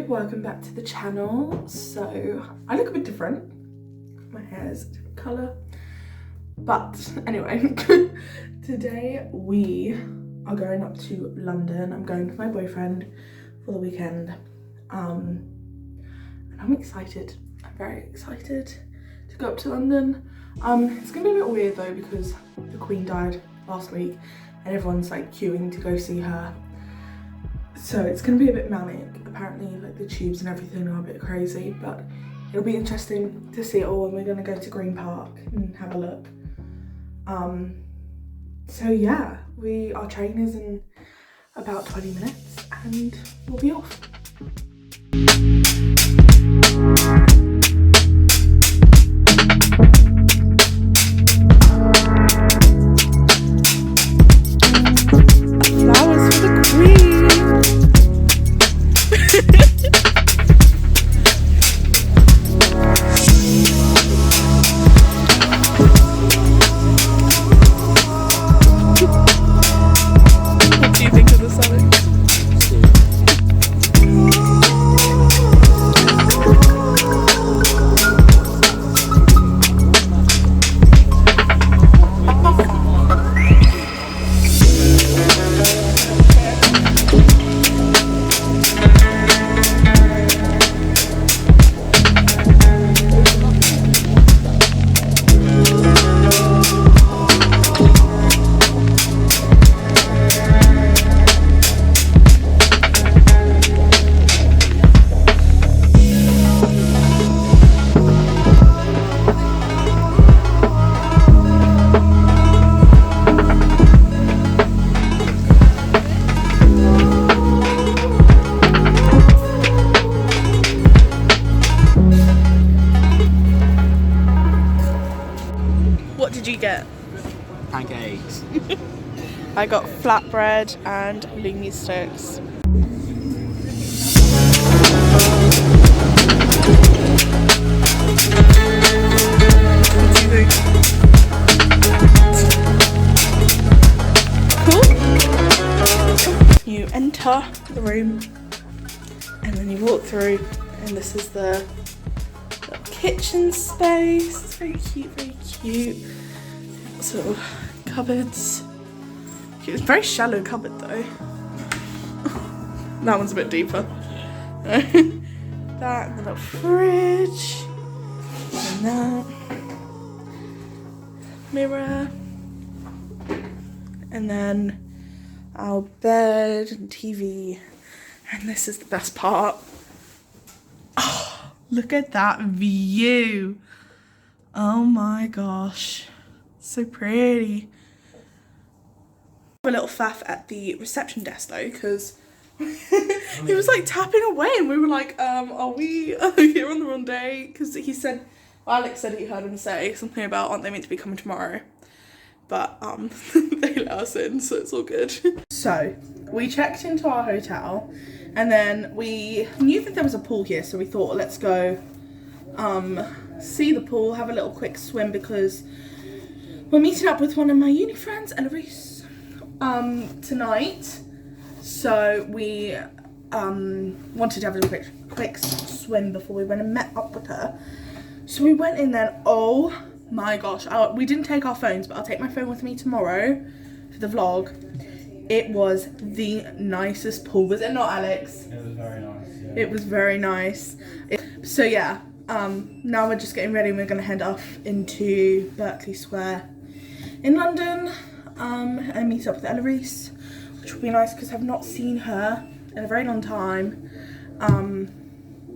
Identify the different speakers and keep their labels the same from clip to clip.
Speaker 1: welcome back to the channel. So I look a bit different, my hair is a different colour, but anyway today we are going up to London. I'm going with my boyfriend for the weekend, and I'm excited. I'm very excited to go up to London. It's gonna be a bit weird though because the Queen died last week and everyone's like queuing to go see her. So it's gonna be a bit manic. Apparently like the tubes and everything are a bit crazy, but it'll be interesting to see it all, and we're gonna go to Green Park and have a look. So yeah, our train is in about 20 minutes and we'll be off. What did you get?
Speaker 2: Pancakes.
Speaker 1: I got flatbread and halloumi sticks. Cool. You enter the room and then you walk through, and this is the little kitchen space. It's very cute, very cute. So cupboards. It's a very shallow cupboard though. That one's a bit deeper. That and the little fridge. And that. Mirror. And then our bed and TV. And this is the best part. Oh, look at that view. Oh my gosh. So pretty. A little faff at the reception desk though, because he was like tapping away and we were like, are we here on the wrong day? Because he said, Alex said he heard him say something about, aren't they meant to be coming tomorrow? But they let us in, so it's all good. So we checked into our hotel and then we knew that there was a pool here, so we thought let's go see the pool, have a little quick swim, because we're meeting up with one of my uni friends, Eloise, tonight. So we wanted to have a quick swim before we went and met up with her. So we went in there. Oh my gosh, we didn't take our phones, but I'll take my phone with me tomorrow for the vlog. It was the nicest pool, was it not, Alex?
Speaker 2: It was very nice. Yeah.
Speaker 1: It was very nice. So yeah, now we're just getting ready and we're gonna head off into Berkeley Square in London and meet up with Eloise, which will be nice because I've not seen her in a very long time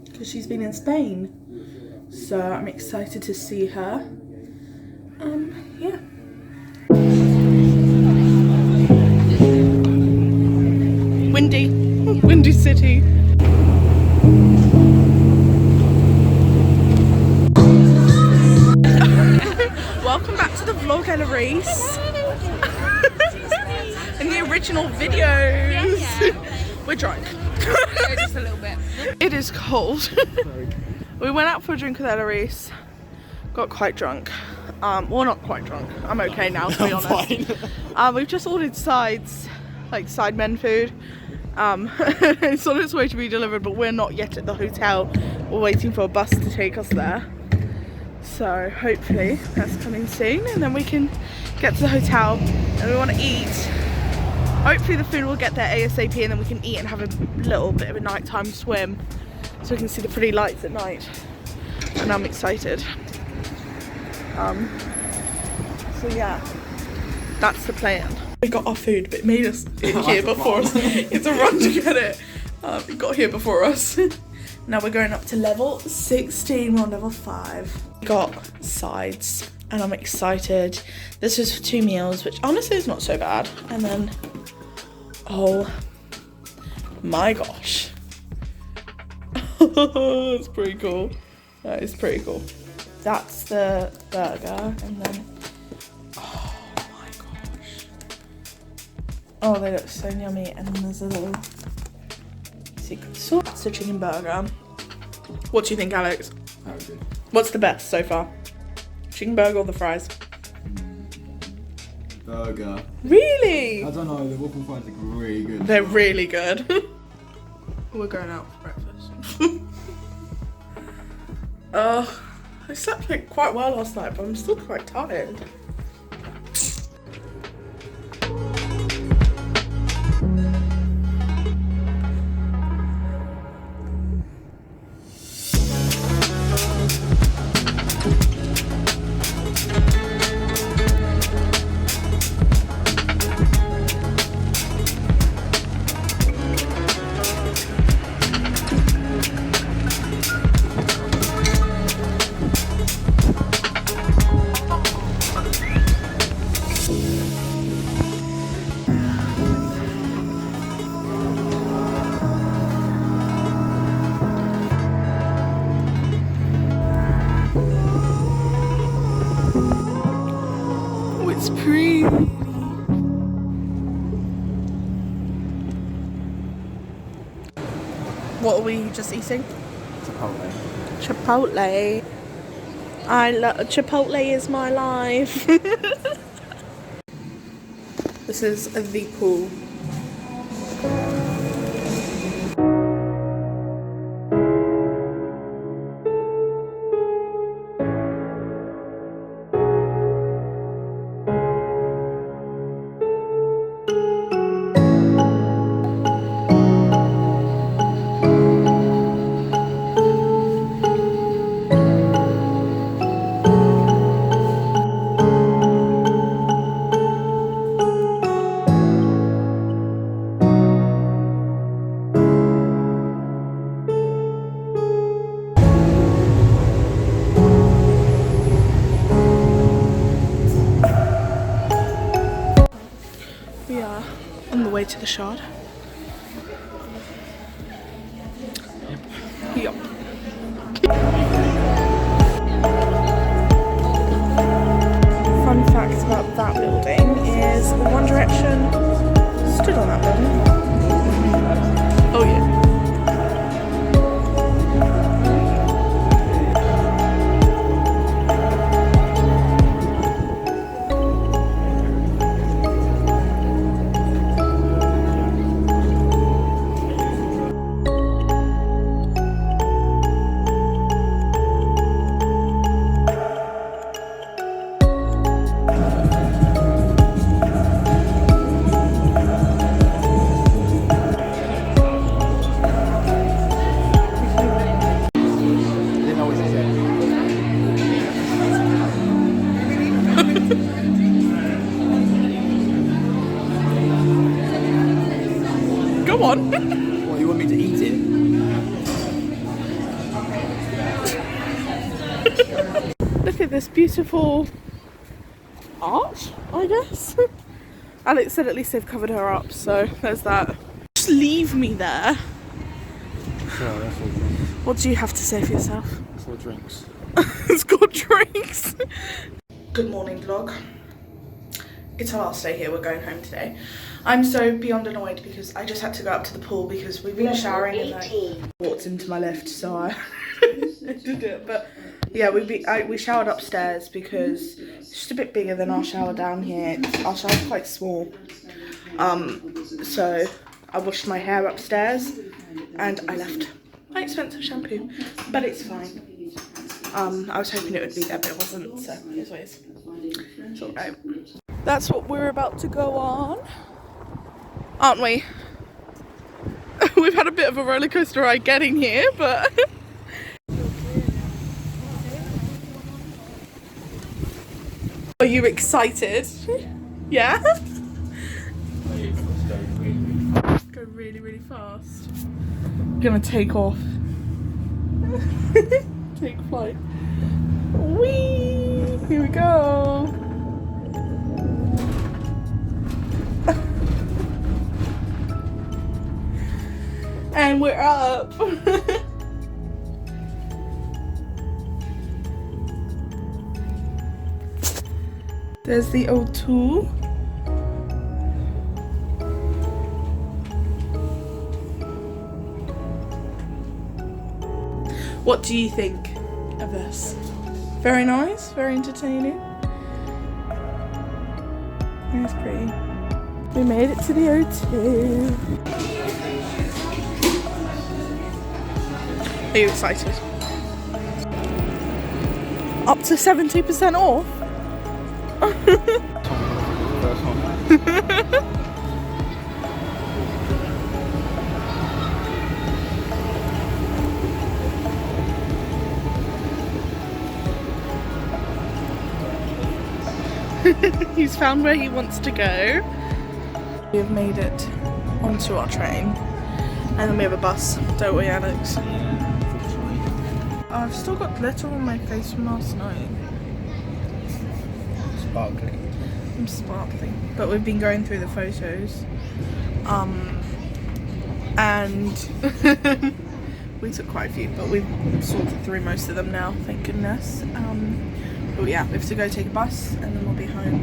Speaker 1: because she's been in Spain, so I'm excited to see her. Yeah. Windy city. Welcome back to the vlog, Eloise. In the original videos. Yeah. We're drunk.
Speaker 3: Yeah, just a little bit.
Speaker 1: It is cold. We went out for a drink with Eloise. Got quite drunk. Well, not quite drunk. I'm okay now, to be honest. We've just ordered sides, like side men food. It's on its way to be delivered, but we're not yet at the hotel. We're waiting for a bus to take us there. So hopefully that's coming soon, and then we can get to the hotel. And we want to eat. Hopefully the food will get there ASAP, and then we can eat and have a little bit of a nighttime swim, so we can see the pretty lights at night. And I'm excited. So yeah, that's the plan. We got our food, but it made us here before us. It's a run to get it. It got here before us. Now we're going up to level 16. We're on level 5. Got sides, and I'm excited. This is for 2 meals, which honestly is not so bad. And then, oh my gosh, it's pretty cool. That is pretty cool. That's the burger, and then, oh my gosh. Oh, they look so yummy. And then there's a little secret sauce. It's a chicken burger. What do you think, Alex?
Speaker 2: Very good.
Speaker 1: What's the best so far? Chicken burger or the fries?
Speaker 2: Burger.
Speaker 1: Really?
Speaker 2: I don't know, the waffle fries are really good.
Speaker 1: They're really good. We're going out for breakfast. I slept like quite well last night, but I'm still quite tired. It's pretty. What are we just eating?
Speaker 2: Chipotle.
Speaker 1: Chipotle. I love Chipotle is my life. This is the pool. We are on the way to the shard. Yep. Fun fact about that building is One Direction stood on that building. Oh yeah. Go on.
Speaker 2: What, you want me to eat it?
Speaker 1: Look at this beautiful art, I guess. Alex said at least they've covered her up, so there's that. Just leave me there.
Speaker 2: Sure, that's all drinks.
Speaker 1: What do you have to say for yourself?
Speaker 2: That's all drinks.
Speaker 1: It's got drinks. Good morning, vlog. It's our last day here. We're going home today. I'm so beyond annoyed because I just had to go up to the pool because we've been showering and I walked into my lift, so I did it. But yeah, we showered upstairs because it's just a bit bigger than our shower down here. Our shower's quite small. So I washed my hair upstairs and I left my expensive shampoo, but it's fine. I was hoping it would be there, but it wasn't, so it's what it is. It's alright. That's what we're about to go on, aren't we? We've had a bit of a roller coaster ride getting here, but are you excited? Yeah? Go really, really fast. I'm gonna take off. Take flight. Whee! Here we go. And we're up. There's the O2. What do you think of this? Very nice, very entertaining. It's pretty. We made it to the O2. Are you excited? Up to 70% off?
Speaker 2: First one.
Speaker 1: He's found where he wants to go. We have made it onto our train. And then we have a bus, don't we, Alex? I've still got glitter on my face from last night.
Speaker 2: Sparkling.
Speaker 1: I'm sparkling. But we've been going through the photos. And we took quite a few, but we've sorted through most of them now, thank goodness. But yeah, we have to go take a bus and then we'll be home.